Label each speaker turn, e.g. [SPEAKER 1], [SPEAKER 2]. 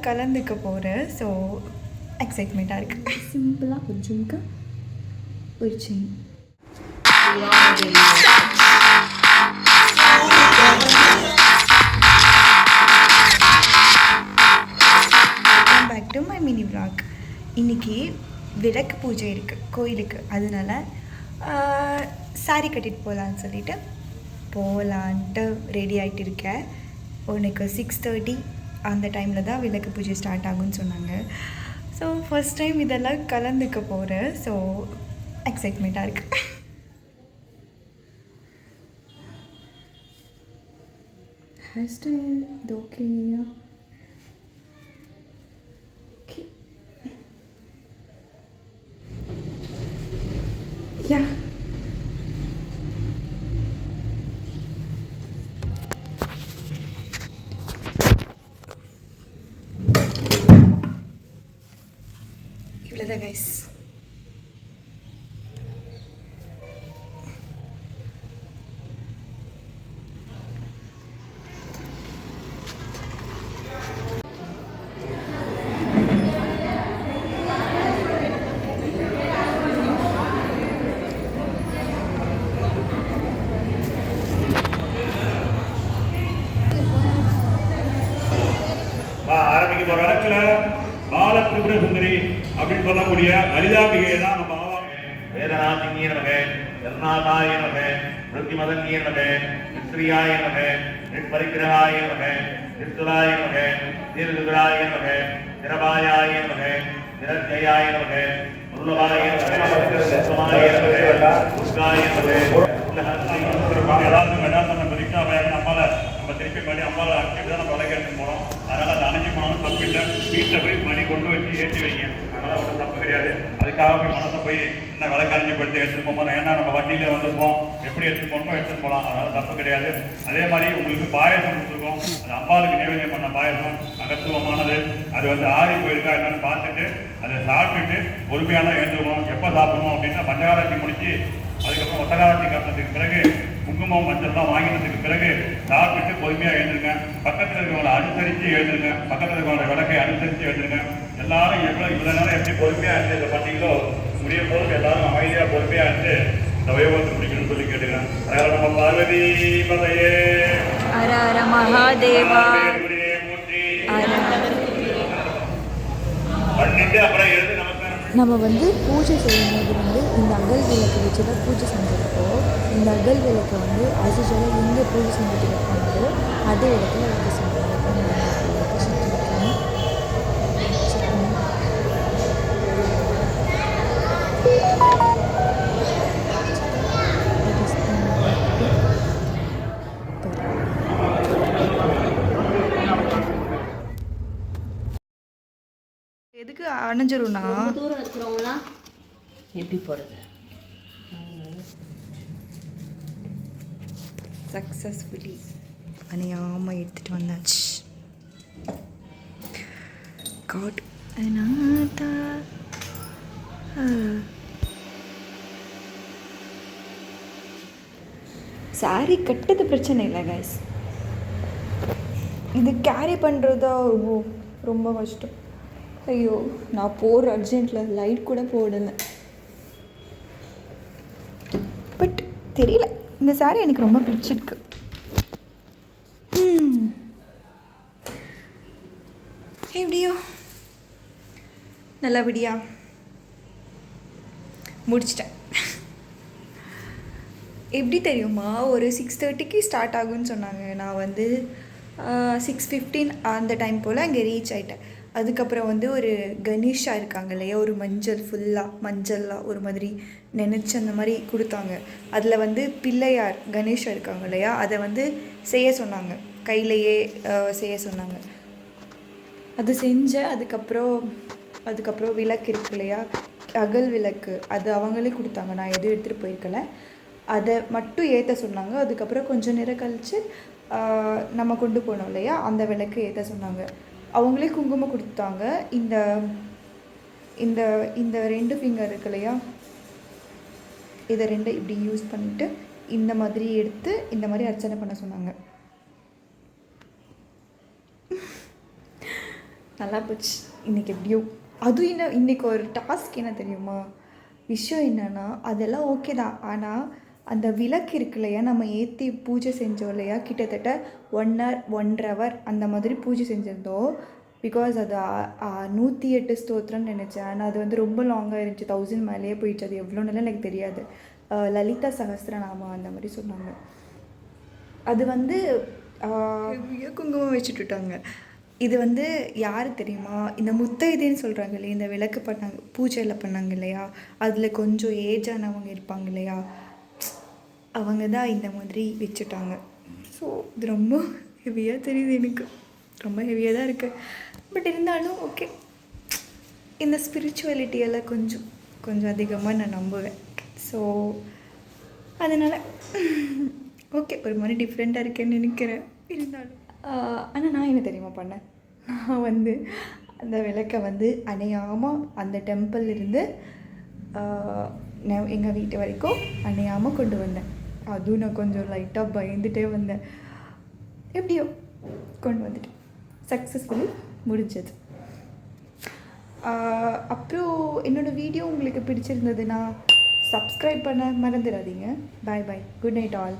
[SPEAKER 1] கலந்துக்க போகிறேன். ஸோ எக்ஸைட்மெண்ட்டாக இருக்குது. சிம்பிளாக ஒரு ஜும்கா ஒரு chain. Back to my mini vlog. இன்றைக்கி விளக்கு பூஜை இருக்குது கோயிலுக்கு. அதனால சாரி கட்டிட்டு போகலான்ட்டு ரெடி ஆகிட்டு இருக்கேன். உனக்கு 6:30 அந்த டைமில் தான் விளக்கு பூஜை ஸ்டார்ட் ஆகும்னு சொன்னாங்க. ஸோ ஃபஸ்ட் டைம் இதெல்லாம் கலந்துக்க போகிறேன். ஸோ எக்ஸைட்மெண்ட்டாக இருக்குது. ஹேர் ஸ்டைல் இது ஓகேயா? Okay yeah. இவ்வளோதான் கைஸ்.
[SPEAKER 2] ஆரம்பிக்க போற இடத்துல பாலத்ரிபுர சுந்தரி அப்படின்னு சொல்லக்கூடிய லலிதாம்பிகையை தான் நம்ம வேதநாசிங்கிய நமக, கர்நாதாய நமக, மிருத்யுமதன்ய நமக, நிஸ்ரியாய நமக, நிற்பரிக்கிரகாய நமக, நிர்துலாய நமக, நிர்துலாய நமக, நிரபாயாய நமக, நிரஜயாய நமக, முருளபாய நமக, சுத்தமாய நமக, துர்காய நமக. எல்லாருக்கும் வேண்டாம் நம்ம நம்மளால நம்ம திருப்பி பண்ணி அம்மாவை அனுப்பிட்டு தான் நம்ம விளக்கேற்று போனோம். அதனால அந்த அணைஞ்சி போனாலும் தப்பு இல்லை. வீட்டில் போய் மணி கொண்டு வச்சு ஏற்றி வைங்க. அதனால ஒன்றும் தப்பு கிடையாது. அதுக்காக போய் மனத்தை போய் என்ன விளக்கறிஞ்சு படுத்து எடுத்துட்டு போகணும். ஏன்னா நம்ம வண்டியில் வந்துருப்போம், எப்படி எடுத்துட்டு போகணுமோ எடுத்துட்டு போகலாம். அதனால தப்பு கிடையாது. அதே மாதிரி உங்களுக்கு பாயசம் கொடுத்துருக்கோம். அது அம்பாளுக்கு நிவேதியம் பண்ண பாயசம் அகத்துவமானது. அது ஆறி போயிருக்கா என்னன்னு பார்த்துட்டு அதை சாப்பிட்டுட்டு பொறுமையாக எழுந்துருவோம். எப்போ சாப்பிடுவோம் அப்படின்னா பஞ்சகாரத்தி முடிச்சு அதுக்கப்புறம் ஒட்டகாரத்தி காரணத்துக்கு பிறகு குங்குமம் மஞ்சள்லாம் வாங்கினதுக்கு பிறகு சாப்பிட்டு பொறுமையாக எழுந்துருங்க. பக்கத்தில் இருக்கிறவங்களை அனுசரித்து எழுந்துருங்க. பக்கத்தில் இருக்கிறவங்களோட விளக்கை அனுசரித்து எழுந்துருங்க. எல்லாரும் இவ்வளோ நேரம் எப்படி பொறுமையாக இருந்து இதை பண்ணீங்களோ முடியும் போது எல்லாரும் அமைதியாக பொறுமையாக இருந்து இந்த வைபவத்தை முடிக்கணும்னு சொல்லி கேட்டுக்கிறேன். அதனால நம்ம பார்வதி பதையே
[SPEAKER 1] ஹர ஹர மகாதேவா
[SPEAKER 2] பண்ணிட்டு அப்புறம் எழுந்து
[SPEAKER 1] நம்ம பூஜை செய்யும்போது இந்த அகல் விளக்கு வச்சு தான் பூஜை செஞ்சுருக்கோம். இந்த அகல் விளக்கை அசிஜாக எங்கே பூஜை செஞ்சுட்டு வைப்பாங்களோ அதே இடத்துல வைக்க சொல்லுவாங்க. எதுக்கு அணைஞ்சிரும்னா
[SPEAKER 3] தூரம் இருக்கிறவங்களாம் எப்படி போகிறது?
[SPEAKER 1] சக்ஸஸ்ஃபுல்லி அணையாமல் எடுத்துகிட்டு வந்தாச்சு. காட் அநாதா. சாரி கட்டுறது பிரச்சனை இல்லை கைஸ். இது கேரி பண்ணுறதா ரொம்ப கஷ்டம். ஐயோ, நான் போகிற அர்ஜென்ட்டில் லைட் கூட போடலை. பட் தெரியல, இந்த சாரீ எனக்கு ரொம்ப பிடிச்சிருக்கு. எப்படியோ நல்லபடியா முடிச்சிட்டேன். எப்படி தெரியுமா, ஒரு 6:30க்கு ஸ்டார்ட் ஆகும்னு சொன்னாங்க. நான் 6:15 அந்த டைம் போல் அங்கே ரீச் ஆகிட்டேன். அதுக்கப்புறம் ஒரு கணேஷா இருக்காங்க இல்லையா, ஒரு மஞ்சளாக ஒரு மாதிரி நினச்சி அந்த மாதிரி கொடுத்தாங்க. அதில் பிள்ளையார் கணேஷா இருக்காங்க இல்லையா, அதை செய்ய சொன்னாங்க, கையிலையே செய்ய சொன்னாங்க. அது செஞ்சேன். அதுக்கப்புறம் விளக்கு இருக்கு இல்லையா, அகல் விளக்கு, அது அவங்களே கொடுத்தாங்க. நான் எதுவும் எடுத்துகிட்டு போயிருக்கல. அதை மட்டும் ஏற்ற சொன்னாங்க. அதுக்கப்புறம் கொஞ்சம் நேரம் கழித்து நம்ம கொண்டு போனோம் இல்லையா, அந்த விளக்கு ஏற்ற சொன்னாங்க. அவங்களே குங்குமம் கொடுத்தாங்க. இந்த இந்த இந்த 2 ஃபிங்கர் இருக்கு இல்லையா, இதை 2 இப்படி யூஸ் பண்ணிவிட்டு இந்த மாதிரி எடுத்து இந்த மாதிரி அர்ச்சனை பண்ண சொன்னாங்க. நல்லா போச்சு இன்றைக்கி எப்படியோ. அதுவும் இன்றைக்கி ஒரு டாஸ்க் என்ன தெரியுமா, விஷயம் என்னென்னா அதெல்லாம் ஓகே தான். ஆனால் அந்த விளக்கு இருக்கு இல்லையா, நம்ம ஏற்றி பூஜை செஞ்சோம் இல்லையா, கிட்டத்தட்ட 1 hour 1.5 hour அந்த மாதிரி பூஜை செஞ்சுருந்தோம். பிகாஸ் அது 108 ஸ்தோத்திரம்னு நினச்சேன். ஆனால் அது வந்து ரொம்ப லாங்காக இருந்துச்சு, 1000 மேலேயே போயிடுச்சு. அது எவ்வளோ நாளும் எனக்கு தெரியாது. லலிதா சகஸ்ரநாமம் அந்த மாதிரி சொன்னாங்க. அது வந்து குங்குமம் வச்சுட்டுட்டாங்க. இது வந்து யார் தெரியுமா, இந்த முத்தைதேன்னு சொல்கிறாங்க இல்லையா, இந்த விளக்கு பண்ணாங்க பூஜையில் பண்ணாங்க இல்லையா, அதில் கொஞ்சம் ஏஜானவங்க இருப்பாங்க இல்லையா, அவங்க தான் இந்த மாதிரி வச்சுட்டாங்க. ஸோ இது ரொம்ப ஹெவியாக தெரியுது, எனக்கு ரொம்ப ஹெவியாக தான் இருக்குது. பட் இருந்தாலும் ஓகே, இந்த ஸ்பிரிச்சுவாலிட்டியெல்லாம் கொஞ்சம் அதிகமாக நான் நம்புவேன். ஸோ அதனால் ஓகே, ஒரு மாதிரி டிஃப்ரெண்ட்டாக இருக்கேன்னு நினைக்கிறேன். இருந்தாலும் ஆனால் நான் என்ன தெரியுமா பண்ணேன், நான் வந்து அந்த விளக்கை வந்து அணையாமல் அந்த டெம்பிள் இருந்து நான் எங்கள் வீட்டு வரைக்கும் அணையாமல் கொண்டு வந்தேன். அதுவும் நான் கொஞ்சம் லைட்டாக பயந்துகிட்டே வந்தேன். எப்படியோ கொண்டு வந்துட்டேன், சக்ஸஸ்ஃபுல்லி முடிஞ்சது. அப்புறம் என்னோடய வீடியோ உங்களுக்கு பிடிச்சிருந்ததுன்னா சப்ஸ்கிரைப் பண்ண மறந்துடாதீங்க. பாய் பாய், குட் நைட் ஆல்.